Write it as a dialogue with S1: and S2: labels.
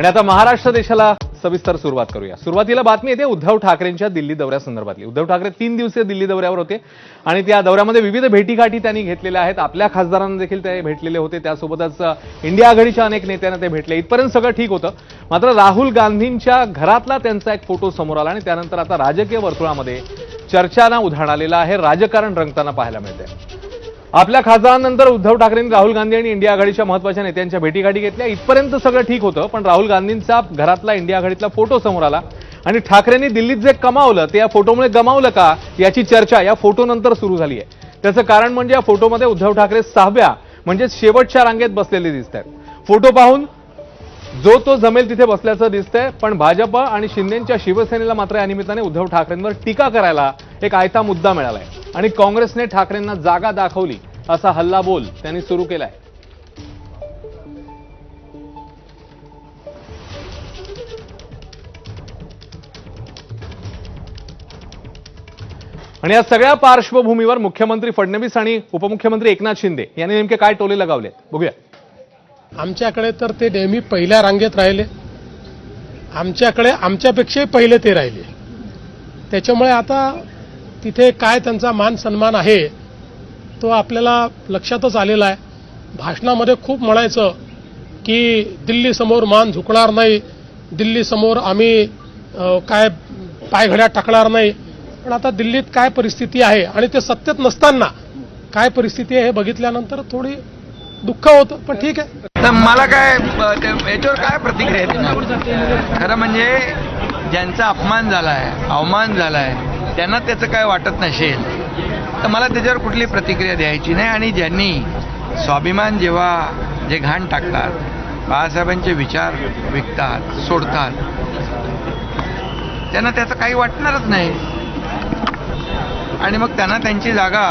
S1: आणि आता महाराष्ट्र देशाला सविस्तर सुरुवात करूया। सुरुवातीला बातमी येते उद्धव ठाकरेंच्या दिल्ली दौऱ्यासंदर्भातली। उद्धव ठाकरे 3 दिवसीय दिल्ली दौऱ्यावर होते आणि त्या दौऱ्यामध्ये विविध भेटीगाठी त्यांनी घेतलेल्या आहेत। आपल्या खासदारांना देखील ते भेटलेले होते, त्यासोबतच इंडिया आघाडीच्या अनेक नेत्यांना ते भेटले। इथपर्यंत सगळं ठीक होतं, मात्र राहुल गांधींच्या घरातला त्यांचा एक फोटो समोर आला आणि त्यानंतर आता राजकीय वर्तुळामध्ये चर्चांना उधाण आलेलं आहे, राजकारण रंगताना पाहायला मिळतंय। आपल्या खासदारांनंतर उद्धव ठाकरेंनी राहुल गांधी आणि इंडिया आघाडीच्या महत्त्वाच्या नेत्यांच्या भेटीगाठी घेतल्या। इथपर्यंत सगळं ठीक होतं, पण राहुल गांधींचा घरातला इंडिया आघाडीतला फोटो समोर आला आणि ठाकरेंनी दिल्लीत जे कमावलं ते या फोटोमुळे गमावलं का याची चर्चा या फोटोनंतर सुरू झाली आहे। त्याचं कारण म्हणजे या फोटोमध्ये उद्धव ठाकरे 6व्या म्हणजे शेवटच्या रांगेत बसलेले दिसत आहेत। फोटो पाहून जो तो जमेल तिथे बसल्याचं दिसतंय, पण भाजप आणि शिंदेच्या शिवसेनेला मात्र या निमित्ताने उद्धव ठाकरेंवर टीका करायला एक आयता मुद्दा मिळालाय आणि काँग्रेसने ठाकरेंना जागा दाखवली असा हल्लाबोल त्यांनी सुरू केलाय। आणि या सगळ्या पार्श्वभूमीवर मुख्यमंत्री फडणवीस आणि उपमुख्यमंत्री एकनाथ शिंदे यांनी नेमके काय टोले लगावले बघूया।
S2: आमच्याकडे तर ते नेहमी पहिल्या रांगेत राहिले, आमच्याकडे आमच्यापेक्षाही पहिले ते राहिले। त्याच्यामुळे आता तिथे काय त्यांचा मान सन्मान आहे तो आपल्याला लक्षातच आलेला आहे। भाषणामध्ये खूप म्हणायचं की दिल्लीसमोर मान झुकणार नाही, दिल्लीसमोर आम्ही काय पायघड्या टाकणार नाही। पण आता दिल्लीत काय परिस्थिती आहे आणि ते सत्तेत नसताना काय परिस्थिती आहे हे बघितल्यानंतर थोडी दुःख होतं, पण ठीक आहे।
S3: तर मला काय याच्यावर काय प्रतिक्रिया आहे? खरं म्हणजे ज्यांचा अपमान झालाय, अवमान झालाय, त्यांना त्याचं काय वाटत नसेल तर मला त्याच्यावर कुठली प्रतिक्रिया द्यायची नाही। आणि ज्यांनी स्वाभिमान जेव्हा जे घाण टाकतात, बाळासाहेबांचे विचार विकतात, सोडतात, त्यांना त्याचं काही वाटणारच नाही आणि मग त्यांना त्यांची जागा